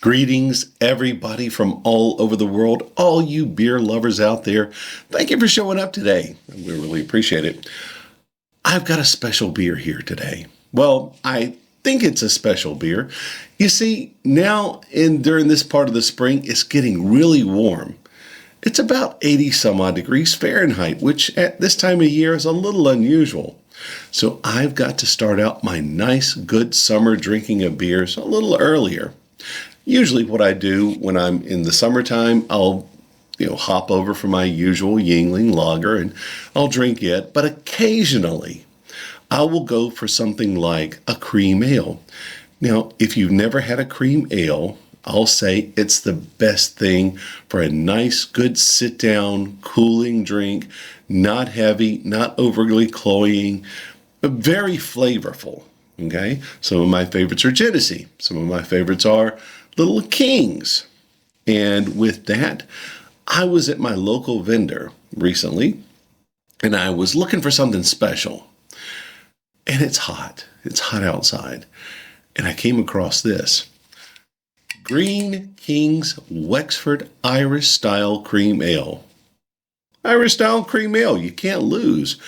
Greetings, everybody from all over the world, all you beer lovers out there. Thank you for showing up today. We really appreciate it. I've got a special beer here today. Well, I think it's a special beer. You see, now during this part of the spring, it's getting really warm. It's about 80 some odd degrees Fahrenheit, which at this time of year is a little unusual. So I've got to start out my nice, good summer drinking of beers a little earlier. Usually what I do when I'm in the summertime, I'll hop over for my usual Yingling lager and I'll drink it. But occasionally I will go for something like a cream ale. Now, if you've never had a cream ale, I'll say it's the best thing for a nice, good sit-down, cooling drink, not heavy, not overly cloying, but very flavorful. Okay, some of my favorites are Genesee. Some of my favorites are Little Kings. And with that, I was at my local vendor recently, and I was looking for something special. And it's hot. It's hot outside. And I came across this. Greene King's Wexford Irish Style Cream Ale. Irish Style Cream Ale, you can't lose.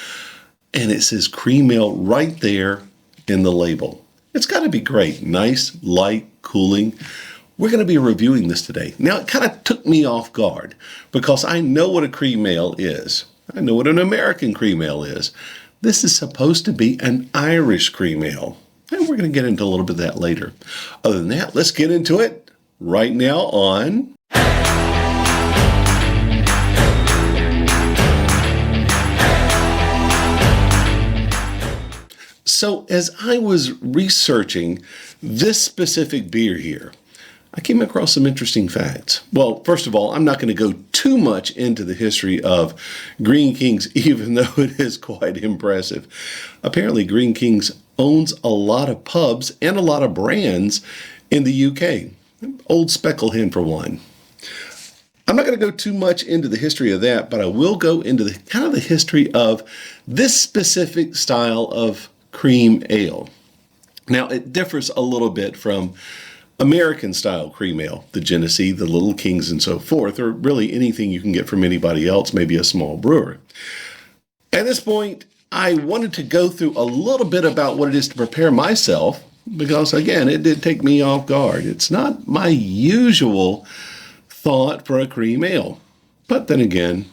And it says cream ale right there in the label. It's got to be great. Nice, light, cooling. We're going to be reviewing this today. Now, it kind of took me off guard because I know what a cream ale is. I know what an American cream ale is. This is supposed to be an Irish cream ale. And we're going to get into a little bit of that later. Other than that, let's get into it right now on So as I was researching this specific beer here, I came across some interesting facts. Well, first of all, I'm not going to go too much into the history of Greene Kings, even though it is quite impressive. Apparently, Greene Kings owns a lot of pubs and a lot of brands in the UK. Old Speckle Hen for one. I'm not going to go too much into the history of that, but I will go into the history of this specific style of cream ale. Now, it differs a little bit from American style cream ale, the Genesee, the Little Kings, and so forth, or really anything you can get from anybody else, maybe a small brewer. At this point, I wanted to go through a little bit about what it is to prepare myself, because again, it did take me off guard. It's not my usual thought for a cream ale. But then again,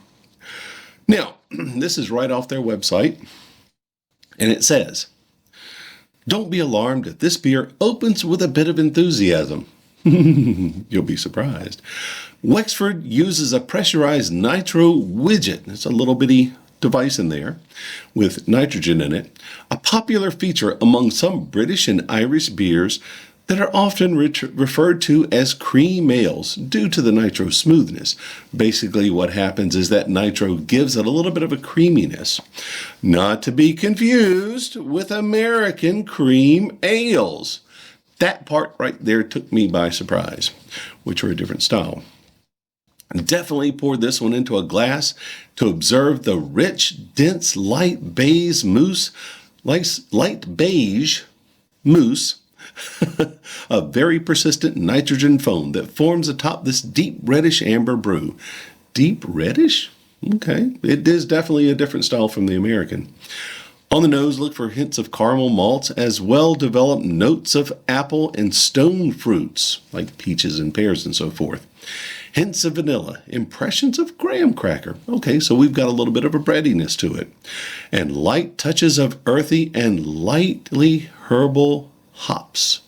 now, this is right off their website, and it says, "Don't be alarmed if this beer opens with a bit of enthusiasm." You'll be surprised. Wexford uses a pressurized nitro widget. It's a little bitty device in there with nitrogen in it. A popular feature among some British and Irish beers that are often referred to as cream ales due to the nitro smoothness. Basically what happens is that nitro gives it a little bit of a creaminess. Not to be confused with American cream ales. That part right there took me by surprise, which are a different style. Definitely poured this one into a glass to observe the rich, dense, light beige mousse, a very persistent nitrogen foam that forms atop this deep reddish amber brew. Deep reddish? Okay, it is definitely a different style from the American. On the nose, look for hints of caramel malts as well developed notes of apple and stone fruits like peaches and pears and so forth. Hints of vanilla, impressions of graham cracker. Okay, so we've got a little bit of a breadiness to it. And light touches of earthy and lightly herbal hops.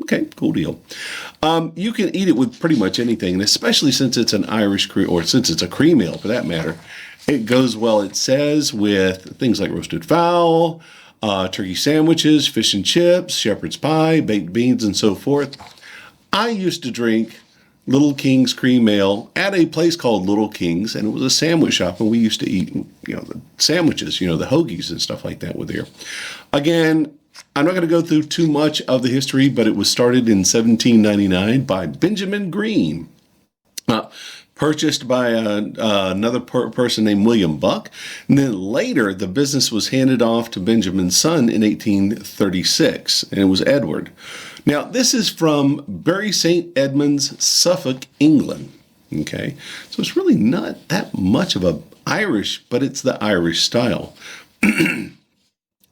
Okay, cool deal. You can eat it with pretty much anything, and especially since it's an Irish cream, or since it's a cream ale for that matter, it goes well, it says, with things like roasted fowl, turkey sandwiches, fish and chips, shepherd's pie, baked beans, and so forth. I used to drink Little King's cream ale at a place called Little King's, and it was a sandwich shop, and we used to eat, the sandwiches, the hoagies and stuff like that were there. Again, I'm not going to go through too much of the history, but it was started in 1799 by Benjamin Greene, purchased by another person named William Buck, and then later the business was handed off to Benjamin's son in 1836, and it was Edward. Now, this is from Bury St. Edmunds, Suffolk, England. Okay, so it's really not that much of a Irish, but it's the Irish style.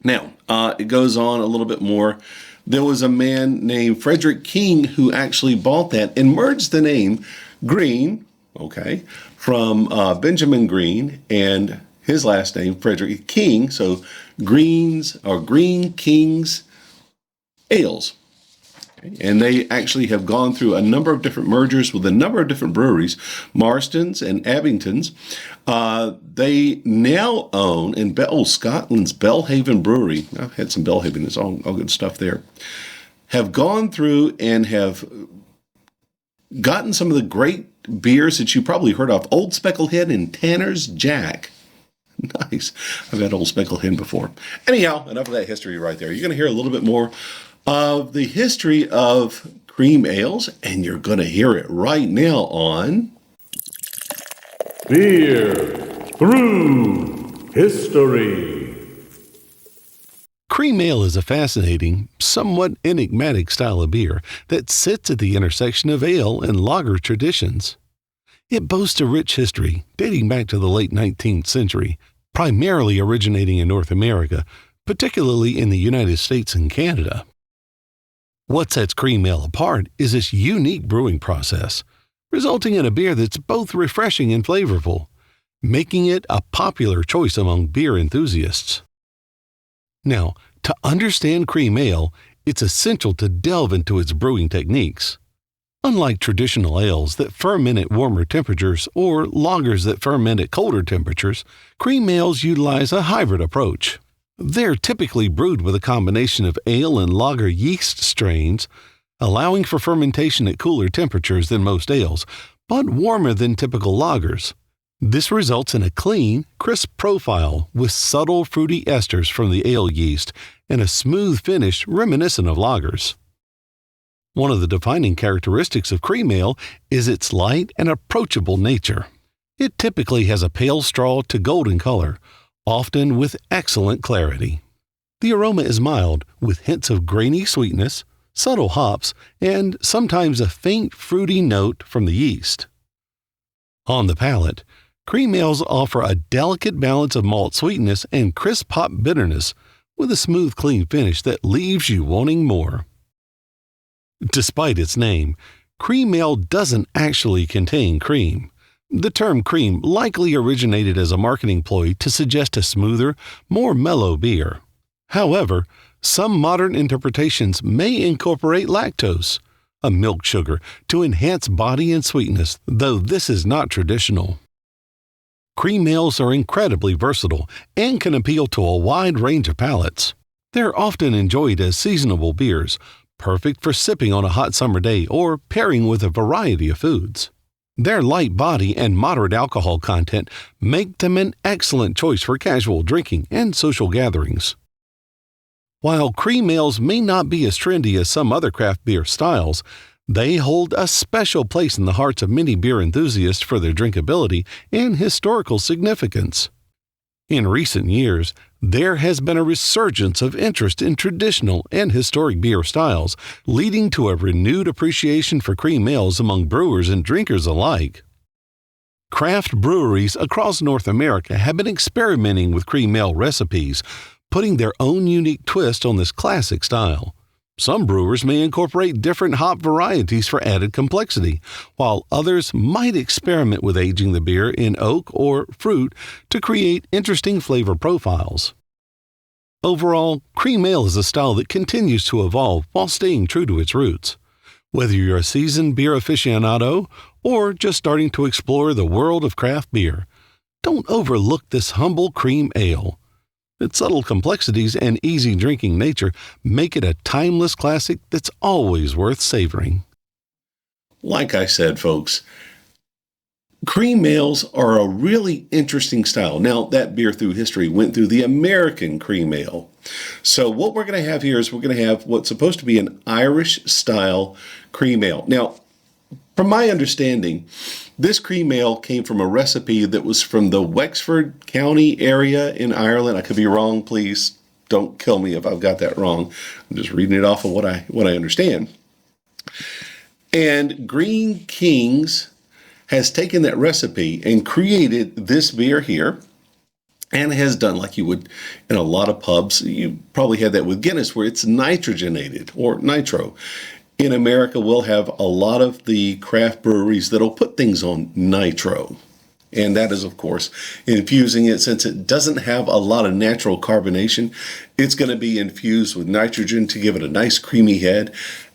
Now, it goes on a little bit more. There was a man named Frederick King who actually bought that and merged the name Greene, okay, from Benjamin Greene and his last name, Frederick King. So Greene's or Greene King's Ales. And they actually have gone through a number of different mergers with a number of different breweries, Marston's and Abington's. They now own in Scotland's Belhaven Brewery. I've had some Belhaven, it's all good stuff there. Have gone through and have gotten some of the great beers that you probably heard of. Old Speckled Hen and Tanner's Jack. Nice. I've had Old Speckled Hen before. Anyhow, enough of that history right there. You're going to hear a little bit more of the history of cream ales, and you're going to hear it right now on Beer Through History. Cream ale is a fascinating, somewhat enigmatic style of beer that sits at the intersection of ale and lager traditions. It boasts a rich history dating back to the late 19th century, primarily originating in North America, particularly in the United States and Canada. What sets cream ale apart is its unique brewing process, resulting in a beer that's both refreshing and flavorful, making it a popular choice among beer enthusiasts. Now, to understand cream ale, it's essential to delve into its brewing techniques. Unlike traditional ales that ferment at warmer temperatures or lagers that ferment at colder temperatures, cream ales utilize a hybrid approach. They're typically brewed with a combination of ale and lager yeast strains, allowing for fermentation at cooler temperatures than most ales, but warmer than typical lagers. This results in a clean, crisp profile with subtle fruity esters from the ale yeast and a smooth finish reminiscent of lagers. One of the defining characteristics of cream ale is its light and approachable nature. It typically has a pale straw to golden color, often with excellent clarity. The aroma is mild, with hints of grainy sweetness, subtle hops, and sometimes a faint fruity note from the yeast. On the palate, cream ales offer a delicate balance of malt sweetness and crisp hop bitterness, with a smooth, clean finish that leaves you wanting more. Despite its name, cream ale doesn't actually contain cream. The term cream likely originated as a marketing ploy to suggest a smoother, more mellow beer. However, some modern interpretations may incorporate lactose, a milk sugar, to enhance body and sweetness, though this is not traditional. Cream ales are incredibly versatile and can appeal to a wide range of palates. They're often enjoyed as seasonable beers, perfect for sipping on a hot summer day or pairing with a variety of foods. Their light body and moderate alcohol content make them an excellent choice for casual drinking and social gatherings. While cream ales may not be as trendy as some other craft beer styles, they hold a special place in the hearts of many beer enthusiasts for their drinkability and historical significance. In recent years, there has been a resurgence of interest in traditional and historic beer styles, leading to a renewed appreciation for cream ales among brewers and drinkers alike. Craft breweries across North America have been experimenting with cream ale recipes, putting their own unique twist on this classic style. Some brewers may incorporate different hop varieties for added complexity, while others might experiment with aging the beer in oak or fruit to create interesting flavor profiles. Overall, cream ale is a style that continues to evolve while staying true to its roots. Whether you're a seasoned beer aficionado or just starting to explore the world of craft beer, don't overlook this humble cream ale. Its subtle complexities and easy drinking nature make it a timeless classic that's always worth savoring. Like I said, folks, cream ales are a really interesting style. Now, that beer through history went through the American cream ale. So what we're going to have here is we're going to have what's supposed to be an Irish-style cream ale. Now, from my understanding, this cream ale came from a recipe that was from the Wexford County area in Ireland. I could be wrong. Please don't kill me if I've got that wrong. I'm just reading it off of what I understand. And Greene Kings has taken that recipe and created this beer here, and has done like you would in a lot of pubs. You probably had that with Guinness, where it's nitrogenated or nitro. In America, we'll have a lot of the craft breweries that'll put things on nitro. And that is, of course, infusing it. Since it doesn't have a lot of natural carbonation, it's going to be infused with nitrogen to give it a nice creamy head.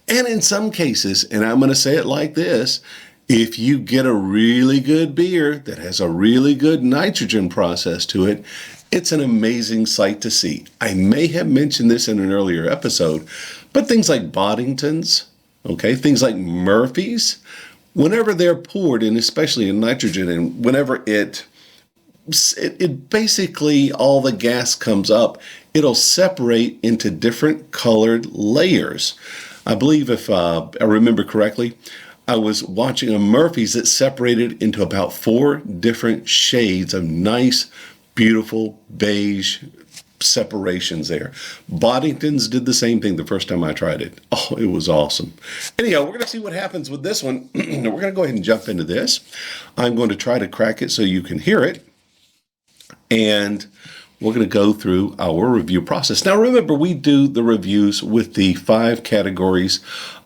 And in some cases, and I'm going to say it like this, if you get a really good beer that has a really good nitrogen process to it, it's an amazing sight to see. I may have mentioned this in an earlier episode, but things like Boddingtons, okay, things like Murphy's, whenever they're poured, and especially in nitrogen, and whenever it basically all the gas comes up, it'll separate into different colored layers. I believe if I remember correctly, I was watching a Murphy's that separated into about 4 different shades of nice, beautiful beige separations there. Boddington's did the same thing the first time I tried it. Oh, it was awesome. Anyhow, we're going to see what happens with this one. We're going to go ahead and jump into this. I'm going to try to crack it so you can hear it. And we're going to go through our review process. Now, remember, we do the reviews with the 5 categories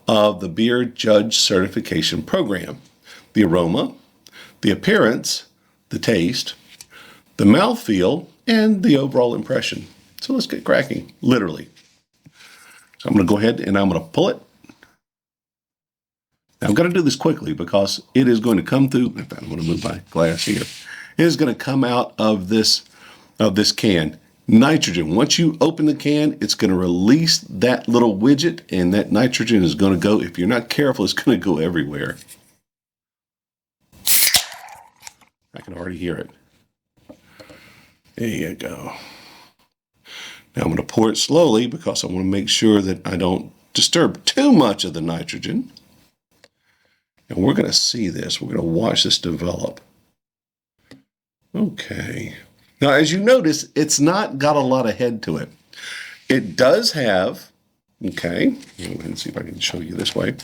of the Beer Judge Certification Program: the aroma, the appearance, the taste, the mouthfeel, and the overall impression. So let's get cracking, literally. So I'm going to go ahead and I'm going to pull it. Now, I'm going to do this quickly because it is going to come through. In fact, I'm going to move my glass here. It is going to come out of this can. Nitrogen. Once you open the can, it's going to release that little widget, and that nitrogen is going to go, if you're not careful, it's going to go everywhere. I can already hear it. There you go. Now I'm going to pour it slowly because I want to make sure that I don't disturb too much of the nitrogen. And we're going to see this. We're going to watch this develop. Okay. Now, as you notice, it's not got a lot of head to it. It does have, okay, let's see if I can show you this way.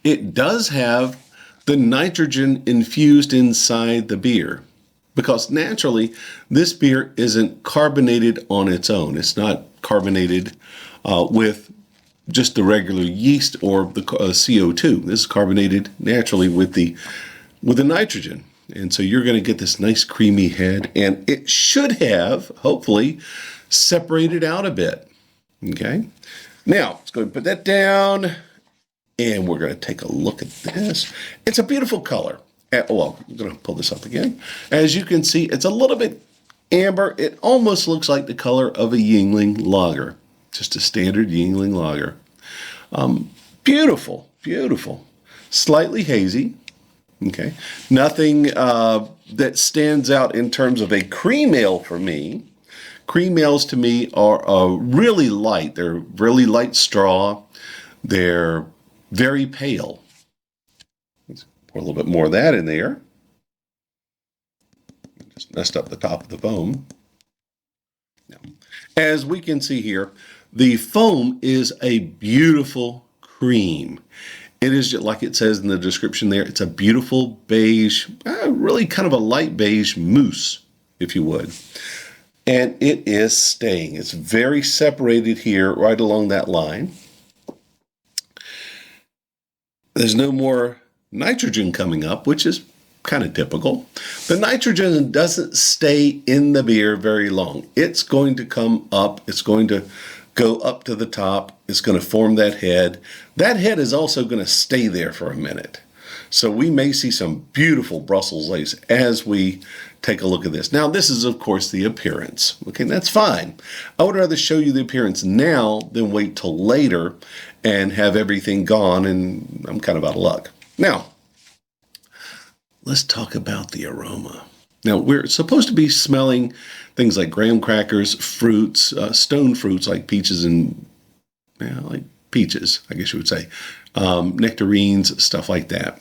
It does have the nitrogen infused inside the beer, because naturally, this beer isn't carbonated on its own. It's not carbonated with just the regular yeast or the CO2. This is carbonated naturally with the nitrogen. And so you're going to get this nice creamy head, and it should have, hopefully, separated out a bit. Okay? Now, let's go ahead and put that down, and we're going to take a look at this. It's a beautiful color. Well, I'm going to pull this up again. As you can see, it's a little bit amber. It almost looks like the color of a Yuengling lager, just a standard Yuengling lager. Beautiful, beautiful. Slightly hazy. Okay, nothing that stands out in terms of a cream ale for me. Cream ales to me are really light. They're really light straw. They're very pale. Let's pour a little bit more of that in there. Just messed up the top of the foam. Now, as we can see here, the foam is a beautiful cream. It is, just like it says in the description there, it's a beautiful beige, really kind of a light beige mousse, if you would. And it is staying. It's very separated here, right along that line. There's no more nitrogen coming up, which is kind of typical. The nitrogen doesn't stay in the beer very long. It's going to come up. It's going to go up to the top. It's going to form that head. That head is also going to stay there for a minute. So we may see some beautiful Brussels lace as we take a look at this. Now, this is, of course, the appearance. Okay, that's fine. I would rather show you the appearance now than wait till later and have everything gone, and I'm kind of out of luck. Now, let's talk about the aroma. Now, we're supposed to be smelling things like graham crackers, fruits, stone fruits like peaches and, like peaches, I guess you would say, nectarines, stuff like that.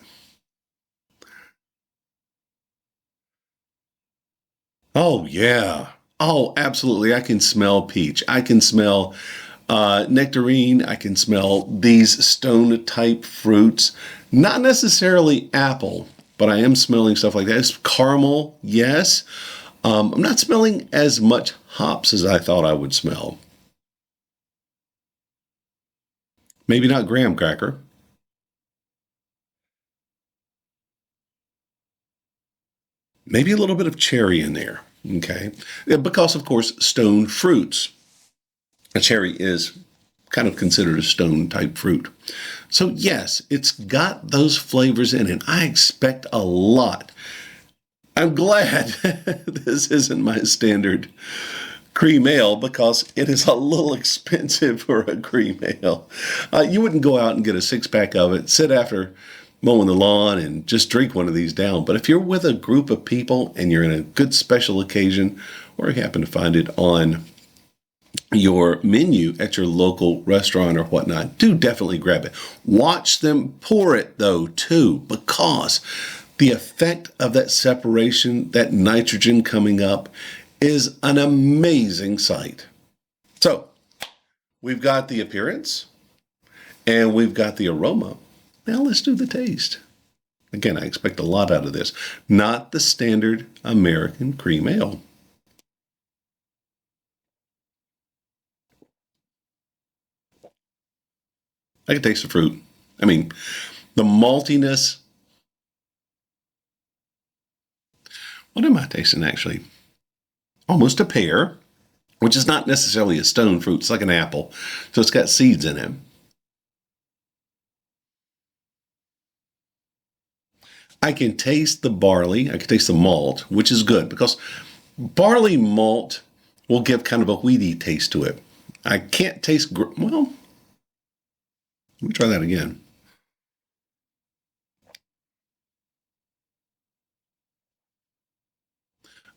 Oh, yeah. Oh, absolutely. I can smell peach. I can smell nectarine. I can smell these stone type fruits. Not necessarily apple, but I am smelling stuff like that. It's caramel, yes. I'm not smelling as much hops as I thought I would smell. Maybe not graham cracker. Maybe a little bit of cherry in there. Okay. Yeah, because, of course, stone fruits. A cherry is kind of considered a stone type fruit. So, yes, it's got those flavors in it. I expect a lot. I'm glad this isn't my standard cream ale because it is a little expensive for a cream ale. You wouldn't go out and get a six pack of it, sit after mowing the lawn and just drink one of these down. But if you're with a group of people and you're in a good special occasion, or you happen to find it on your menu at your local restaurant or whatnot, do definitely grab it. Watch them pour it though too, because the effect of that separation, that nitrogen coming up, is an amazing sight. So we've got the appearance and we've got the aroma. Now let's do the taste. Again, I expect a lot out of this. Not the standard American cream ale. I can taste the fruit. I mean, the maltiness. What am I tasting actually? Almost a pear, which is not necessarily a stone fruit. It's like an apple. So it's got seeds in it. I can taste the barley. I can taste the malt, which is good because barley malt will give kind of a wheaty taste to it. I can't taste, well, let me try that again.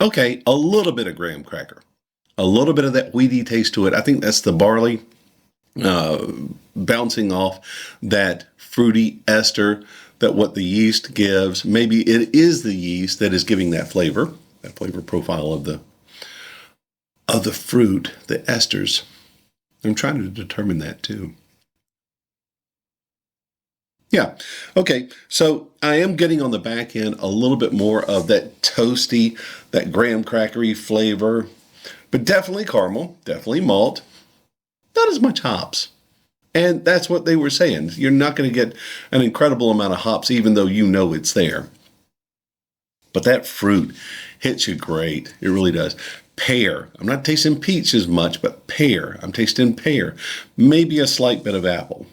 Okay, a little bit of graham cracker, a little bit of that wheaty taste to it. I think that's the barley uh, bouncing off that fruity ester that what the yeast gives. Maybe it is the yeast that is giving that flavor profile of the fruit, the esters. I'm trying to determine that too. Yeah. Okay. So I am getting on the back end a little bit more of that toasty, that graham crackery flavor, but definitely caramel, definitely malt, not as much hops. And that's what they were saying. You're not going to get an incredible amount of hops, even though you know it's there. But that fruit hits you great. It really does. Pear. I'm not tasting peach as much, but pear. I'm tasting pear. Maybe a slight bit of apple.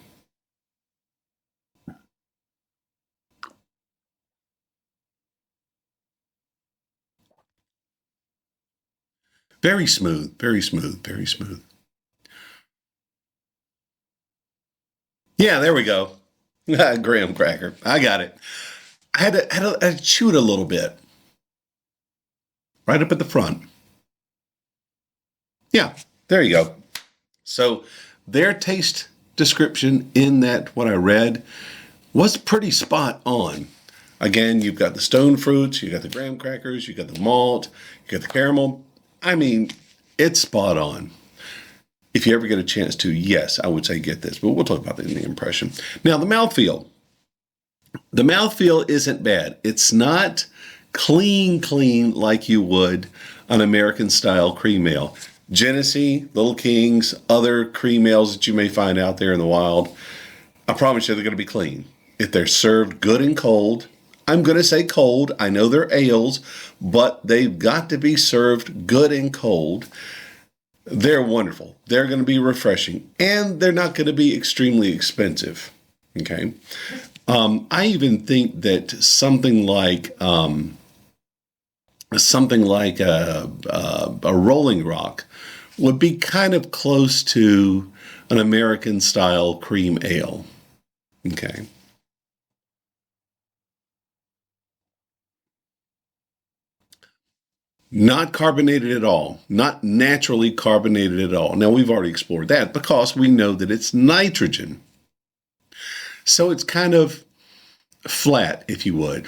Very smooth, very smooth, very smooth. Yeah, there we go. Graham cracker. I got it. I had to chew it a little bit right up at the front. Yeah, there you go. So their taste description in that, what I read, was pretty spot on. Again, you've got the stone fruits, you got the graham crackers, you got the malt, you got the caramel. I mean, it's spot on. If you ever get a chance to, yes, I would say get this, but we'll talk about that in the impression. Now, the mouthfeel. The mouthfeel isn't bad. It's not clean like you would an American style cream ale. Genesee, Little Kings, other cream ales that you may find out there in the wild, I promise you they're going to be clean. If they're served good and cold, I'm going to say cold. I know they're ales, but they've got to be served good and cold. They're wonderful. They're going to be refreshing, and they're not going to be extremely expensive. Okay. I even think that something like a Rolling Rock would be kind of close to an American style cream ale. Okay. Not carbonated at all, not naturally carbonated at all. Now, we've already explored that because we know that it's nitrogen. So it's kind of flat, if you would,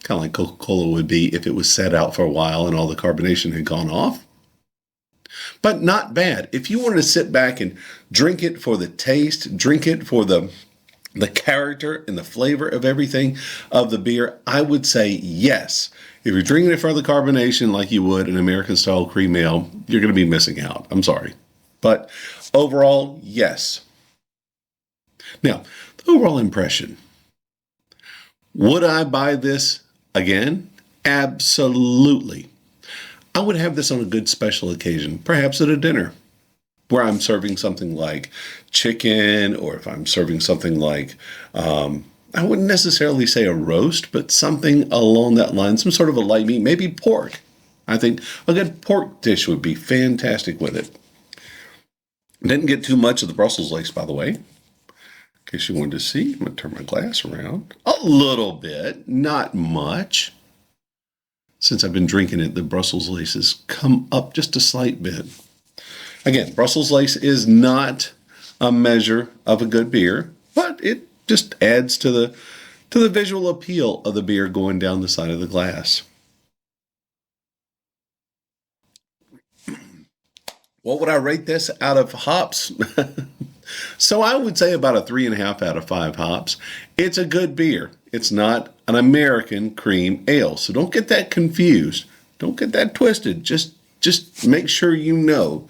kind of like Coca-Cola would be if it was set out for a while and all the carbonation had gone off. but not bad. If you wanted to sit back and drink it for the taste, drink it for the character and the flavor of everything of the beer, I would say yes. If you're drinking it for the carbonation like you would an American style cream ale, you're going to be missing out. I'm sorry. But overall, yes. Now, the overall impression. Would I buy this again? Absolutely. I would have this on a good special occasion, perhaps at a dinner, where I'm serving something like chicken, or if I'm serving something like, I wouldn't necessarily say a roast, but something along that line, some sort of a light meat, maybe pork. I think a good pork dish would be fantastic with it. Didn't get too much of the Brussels lace, by the way. In case you wanted to see, I'm going to turn my glass around. A little bit, not much. Since I've been drinking it, the Brussels lace has come up just a slight bit. Again, Brussels lace is not a measure of a good beer, but it just adds to the visual appeal of the beer going down the side of the glass. What would I rate this out of hops? So I would say about a 3.5 out of 5 hops. It's a good beer. It's not an American cream ale. So don't get that confused. Don't get that twisted. Just make sure you know.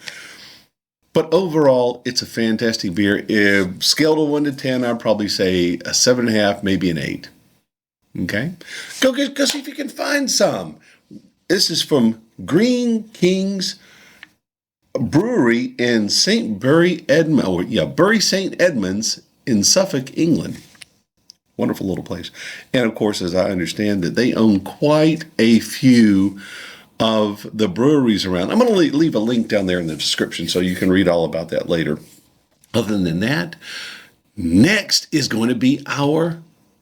But overall, it's a fantastic beer. If scaled of 1 to 10, I'd probably say a 7.5, maybe an 8. Okay? Go see if you can find some. This is from Greene King's Brewery in Bury St. Edmunds in Suffolk, England. Wonderful little place. And of course, as I understand that they own quite a few of the breweries around. I'm going to leave a link down there in the description so you can read all about that later. Other than that, next is going to be our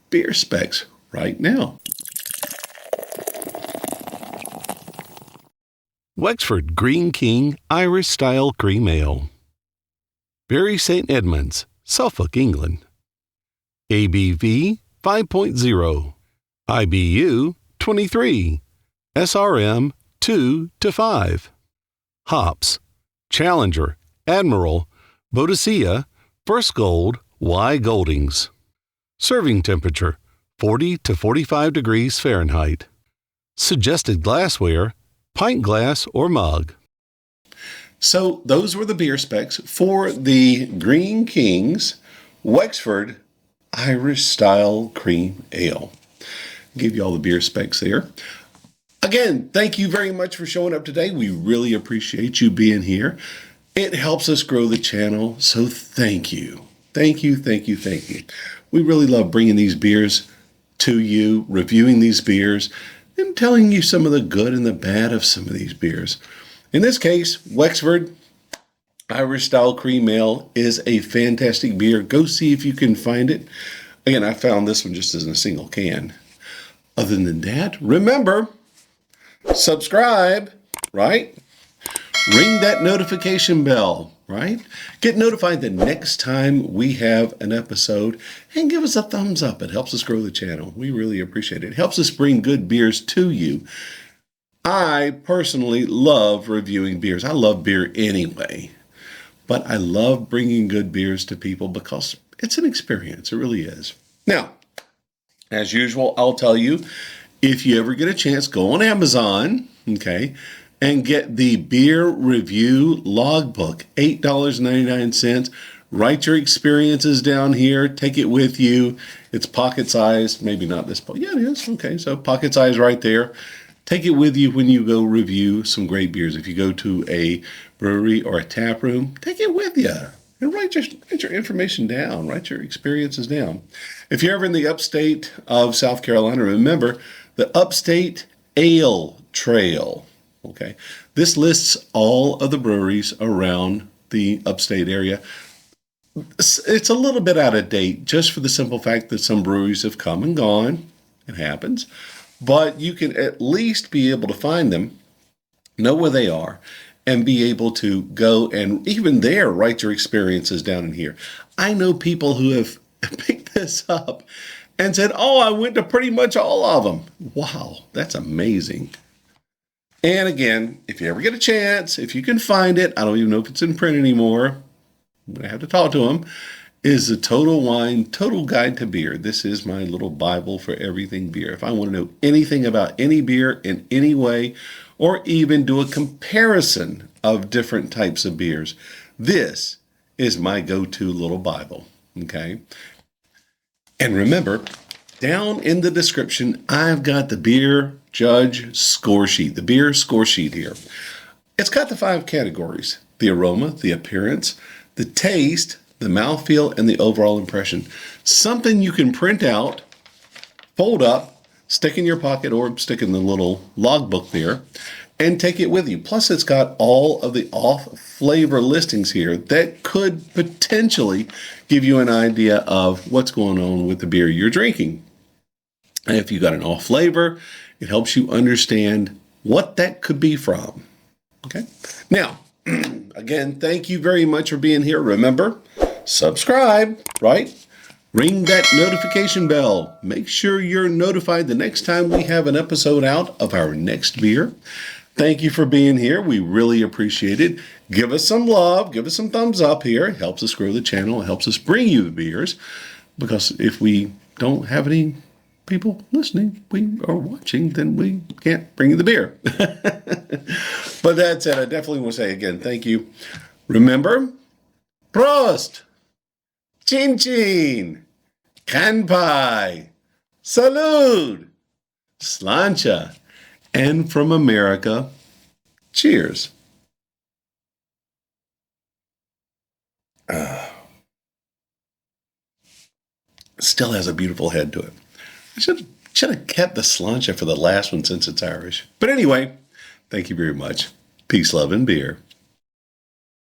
beer specs right now. Wexford Greene King Irish Style Cream Ale. Bury St. Edmunds, Suffolk, England. ABV 5.0. IBU 23. SRM 2 to 5. Hops: Challenger, Admiral, Boadicea, First Gold, Y Goldings. Serving temperature 40 to 45 degrees Fahrenheit. Suggested glassware: pint glass or mug. So those were the beer specs for the Greene King's Wexford Irish Style Cream Ale. Give you all the beer specs there. Again, thank you very much for showing up today. We really appreciate you being here. It helps us grow the channel, so thank you. Thank you. We really love bringing these beers to you, reviewing these beers, and telling you some of the good and the bad of some of these beers. In this case, Wexford Irish Style Cream Ale is a fantastic beer. Go see if you can find it. Again, I found this one just as in a single can. Other than that, remember, subscribe, right? Ring that notification bell, right? Get notified the next time we have an episode, and give us a thumbs up. It helps us grow the channel. We really appreciate it. It helps us bring good beers to you. I personally love reviewing beers. I love beer anyway, but I love bringing good beers to people because it's an experience. It really is. Now, as usual, I'll tell you, if you ever get a chance, go on Amazon, okay, and get the beer review logbook, $8.99. Write your experiences down here. Take it with you. It's pocket sized. Maybe not this. Yeah, it is. Okay, so pocket size right there. Take it with you when you go review some great beers. If you go to a brewery or a tap room, take it with you and write your information down. Write your experiences down. If you're ever in the upstate of South Carolina, remember the Upstate Ale Trail. Okay, this lists all of the breweries around the upstate area. It's a little bit out of date just for the simple fact that some breweries have come and gone. It happens. But you can at least be able to find them, know where they are, and be able to go and even there write your experiences down in here. I know people who have picked this up and said, oh, I went to pretty much all of them. Wow, that's amazing. And again, if you ever get a chance, if you can find it, I don't even know if it's in print anymore, I'm going to have to talk to them, is the Total Wine, Total Guide to Beer. This is my little Bible for everything beer. If I want to know anything about any beer in any way, or even do a comparison of different types of beers, this is my go-to little Bible, okay? And remember, down in the description, I've got the Beer Judge score sheet, the beer score sheet here. It's got the 5 categories: the aroma, the appearance, the taste, the mouthfeel, and the overall impression. Something you can print out, fold up, stick in your pocket, or stick in the little logbook there, and take it with you. Plus, it's got all of the off-flavor listings here that could potentially give you an idea of what's going on with the beer you're drinking. And if you got an off-flavor, it helps you understand what that could be from. Okay? Now, again, thank you very much for being here. Remember, subscribe, right? Ring that notification bell. Make sure you're notified the next time we have an episode out of our next beer. Thank you for being here. We really appreciate it. Give us some love. Give us some thumbs up here. It helps us grow the channel. It helps us bring you the beers. Because if we don't have any people listening, we are watching, then we can't bring you the beer. But that said, I definitely want to say again, thank you. Remember, Prost, Chin Chin, Kanpai, Salud, Slancha, and from America, cheers. Still has a beautiful head to it. I should have kept the Slancha for the last one since it's Irish. But anyway, thank you very much. Peace, love, and beer.